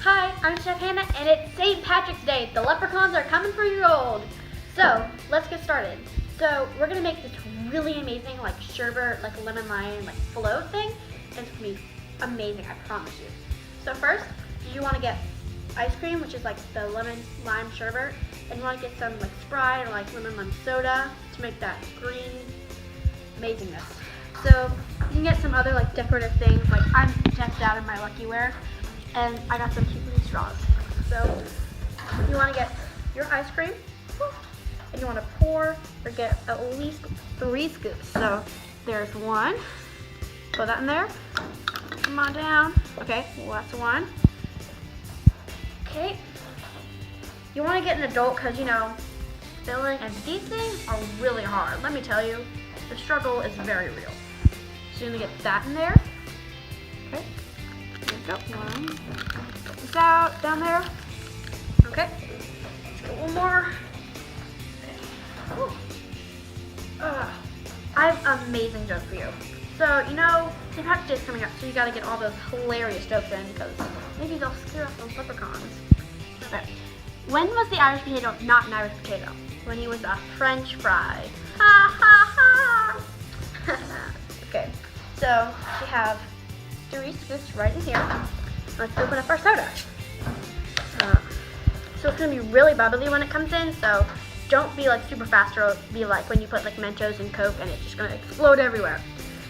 Hi, I'm Chef Hannah, and it's St. Patrick's Day. The leprechauns are coming for your gold. So, let's get started. So, we're gonna make this really amazing, like sherbet, like lemon lime, like float thing. And it's gonna be amazing, I promise you. So first, you wanna get ice cream, which is like the lemon lime sherbet, and you wanna get some like Sprite or like lemon lime soda to make that green amazingness. So, you can get some other like decorative things, like I'm decked out in my Lucky Wear. And I got some cute little straws. So you want to get your ice cream, and you want to pour or get at least 3 scoops. So there's 1. Put that in there. Come on down. Okay, well that's 1. Okay. You want to get an adult because filling, and these things are really hard. Let me tell you, the struggle is very real. So you're gonna get that in there. Okay. Go. 1. Get this out down there. Okay. Let's get 1 more. Okay. I have an amazing joke for you. So, St. Patrick's Day is coming up, so you gotta get all those hilarious jokes in because maybe they'll scare off those leprechauns. Okay. When was the Irish potato not an Irish potato? When he was a French fry. Ha ha ha! Okay. So, we have 3 scoops right in here. Let's open up our soda. So it's gonna be really bubbly when it comes in, so don't be like super fast or it'll be like when you put like Mentos and Coke and it's just gonna explode everywhere.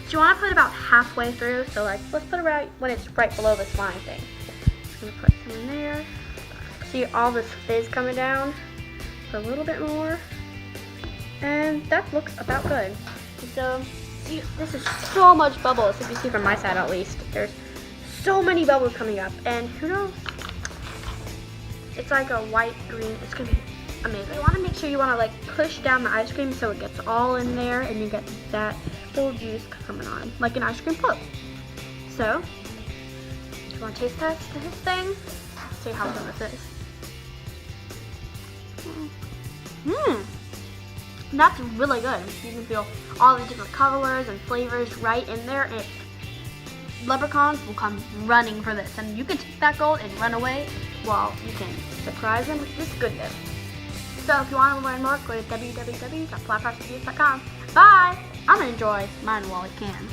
So you wanna put it about halfway through, so like let's put it right when it's right below the slime thing. Just gonna put some in there. See all this fizz coming down. Put a little bit more. And that looks about good. So see, this is so much bubbles, if you see from my side at least. There's so many bubbles coming up, and who knows? It's like a white, green, it's gonna be amazing. You wanna make sure you wanna like push down the ice cream so it gets all in there and you get that little juice coming on, like an ice cream float. So, do you wanna taste test this thing? See how good this is. That's really good. You can feel all the different colors and flavors right in there, and leprechauns will come running for this, and you can take that gold and run away while you can surprise them with this goodness. So if you want to learn more, go to www.flatpropsreviews.com. Bye! I'm gonna enjoy mine while I can.